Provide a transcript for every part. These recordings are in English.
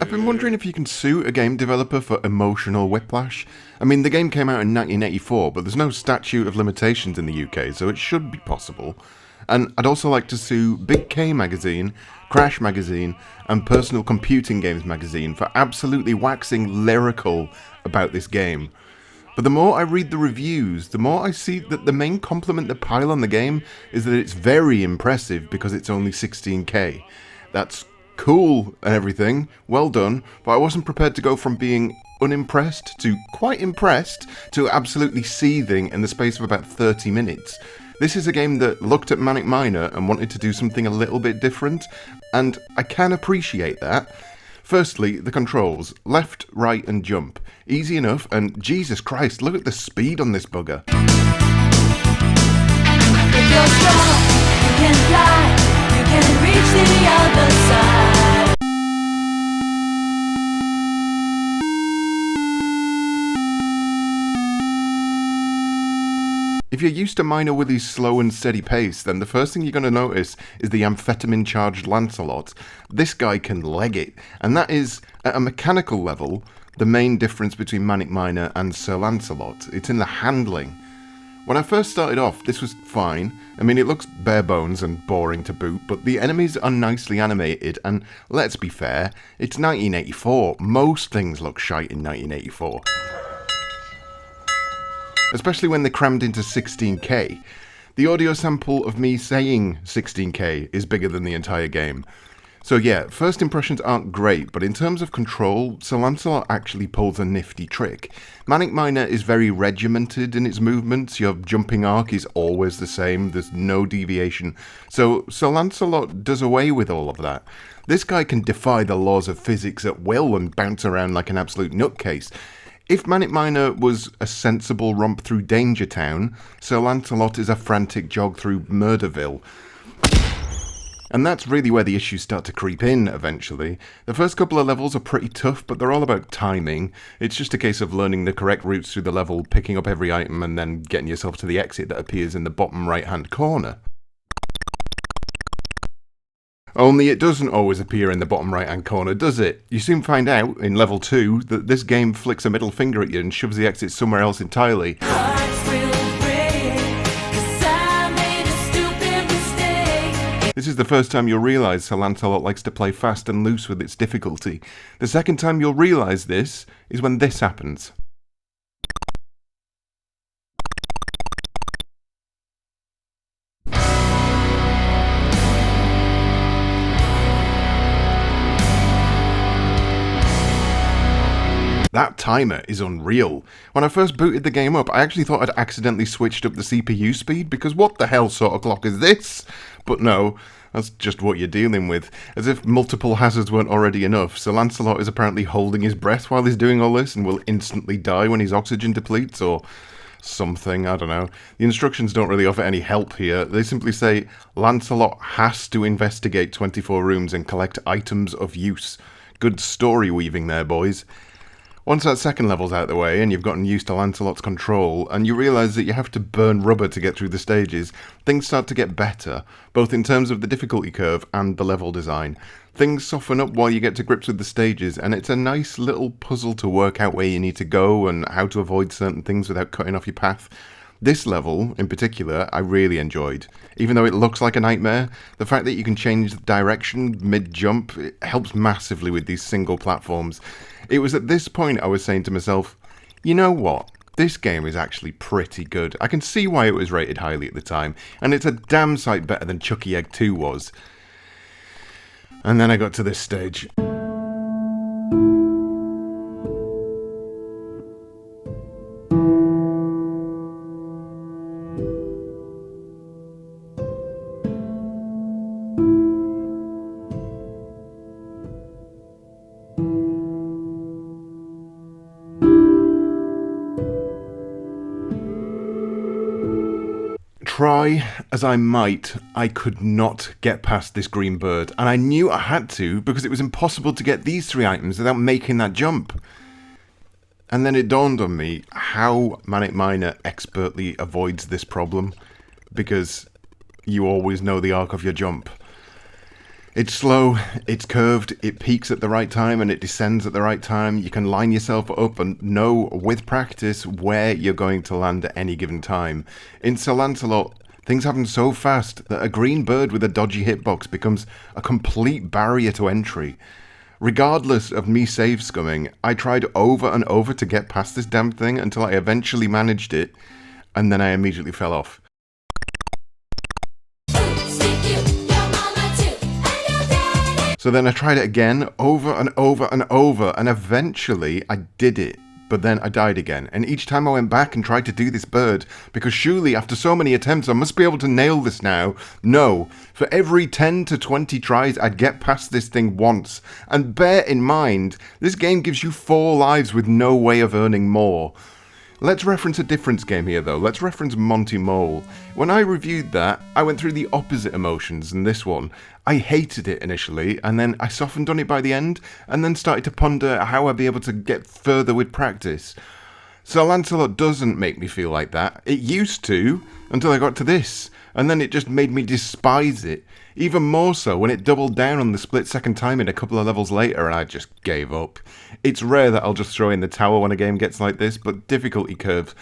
I've been wondering if you can sue a game developer for emotional whiplash. I mean, the game came out in 1984, but there's no statute of limitations in the UK, so it should be possible. And I'd also like to sue Big K Magazine, Crash Magazine, and Personal Computing Games Magazine for absolutely waxing lyrical about this game. But the more I read the reviews, the more I see that the main compliment they pile on the game is that it's very impressive because it's only 16k. That's cool and everything, well done, but I wasn't prepared to go from being unimpressed to quite impressed to absolutely seething in the space of about 30 minutes. This is a game that looked at Manic Miner and wanted to do something a little bit different, and I can appreciate that. Firstly, the controls, left, right and jump. Easy enough, and Jesus Christ, look at the speed on this bugger. If you're strong, you can fly, you can reach the other side. If you're used to Minor Willie's slow and steady pace, then the first thing you're going to notice is the amphetamine-charged Lancelot. This guy can leg it, and that is, at a mechanical level, the main difference between Manic Miner and Sir Lancelot. It's in the handling. When I first started off, this was fine. I mean, it looks bare bones and boring to boot, but the enemies are nicely animated, and let's be fair, it's 1984. Most things look shite in 1984. Especially when they're crammed into 16k. The audio sample of me saying 16k is bigger than the entire game. So yeah, first impressions aren't great, but in terms of control, Sir Lancelot actually pulls a nifty trick. Manic Miner is very regimented in its movements, your jumping arc is always the same, there's no deviation, so Sir Lancelot does away with all of that. This guy can defy the laws of physics at will and bounce around like an absolute nutcase. If Manic Miner was a sensible romp through Danger Town, Sir Lancelot is a frantic jog through Murderville. And that's really where the issues start to creep in, eventually. The first couple of levels are pretty tough, but they're all about timing. It's just a case of learning the correct routes through the level, picking up every item, and then getting yourself to the exit that appears in the bottom right-hand corner. Only it doesn't always appear in the bottom right-hand corner, does it? You soon find out, in level 2, that this game flicks a middle finger at you and shoves the exit somewhere else entirely. This is the first time you'll realise Sir Lancelot likes to play fast and loose with its difficulty. The second time you'll realise this is when this happens. That timer is unreal. When I first booted the game up, I actually thought I'd accidentally switched up the CPU speed, because what the hell sort of clock is this? But no, that's just what you're dealing with. As if multiple hazards weren't already enough, Sir Lancelot is apparently holding his breath while he's doing all this and will instantly die when his oxygen depletes, or something, I don't know. The instructions don't really offer any help here. They simply say, Lancelot has to investigate 24 rooms and collect items of use. Good story weaving there, boys. Once that second level's out of the way and you've gotten used to Lancelot's control and you realise that you have to burn rubber to get through the stages, things start to get better, both in terms of the difficulty curve and the level design. Things soften up while you get to grips with the stages, and it's a nice little puzzle to work out where you need to go and how to avoid certain things without cutting off your path. This level, in particular, I really enjoyed. Even though it looks like a nightmare, the fact that you can change the direction mid-jump, it helps massively with these single platforms. It was at this point I was saying to myself, you know what? This game is actually pretty good. I can see why it was rated highly at the time, and it's a damn sight better than Chucky Egg 2 was. And then I got to this stage. Try as I might, I could not get past this green bird, and I knew I had to because it was impossible to get these 3 items without making that jump. And then it dawned on me how Manic Miner expertly avoids this problem, because you always know the arc of your jump. It's slow, it's curved, it peaks at the right time and it descends at the right time. You can line yourself up and know with practice where you're going to land at any given time. In Sir Lancelot, things happen so fast that a green bird with a dodgy hitbox becomes a complete barrier to entry. Regardless of me save scumming, I tried over and over to get past this damn thing until I eventually managed it, and then I immediately fell off. So then I tried it again, over and over and over, and eventually I did it. But then I died again, and each time I went back and tried to do this bird, because surely after so many attempts I must be able to nail this now. No, for every 10 to 20 tries I'd get past this thing once. And bear in mind, this game gives you 4 lives with no way of earning more. Let's reference a difference game here though, let's reference Monty Mole. When I reviewed that, I went through the opposite emotions in this one. I hated it initially, and then I softened on it by the end, and then started to ponder how I'd be able to get further with practice. Sir Lancelot doesn't make me feel like that. It used to, until I got to this, and then it just made me despise it. Even more so when it doubled down on the split second timing a couple of levels later and I just gave up. It's rare that I'll just throw in the towel when a game gets like this, but difficulty curve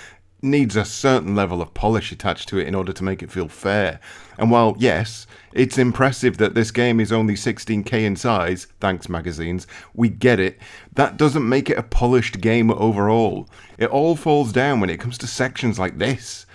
needs a certain level of polish attached to it in order to make it feel fair. And while, yes, it's impressive that this game is only 16k in size, thanks magazines, we get it, that doesn't make it a polished game overall. It all falls down when it comes to sections like this.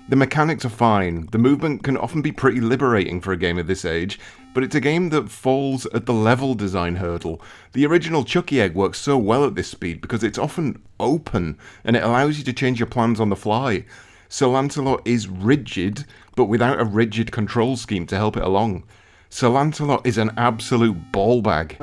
The mechanics are fine, the movement can often be pretty liberating for a game of this age, but it's a game that falls at the level design hurdle. The original Chucky Egg works so well at this speed because it's often open, and it allows you to change your plans on the fly. Sir Lancelot is rigid, but without a rigid control scheme to help it along. Sir Lancelot is an absolute ball bag.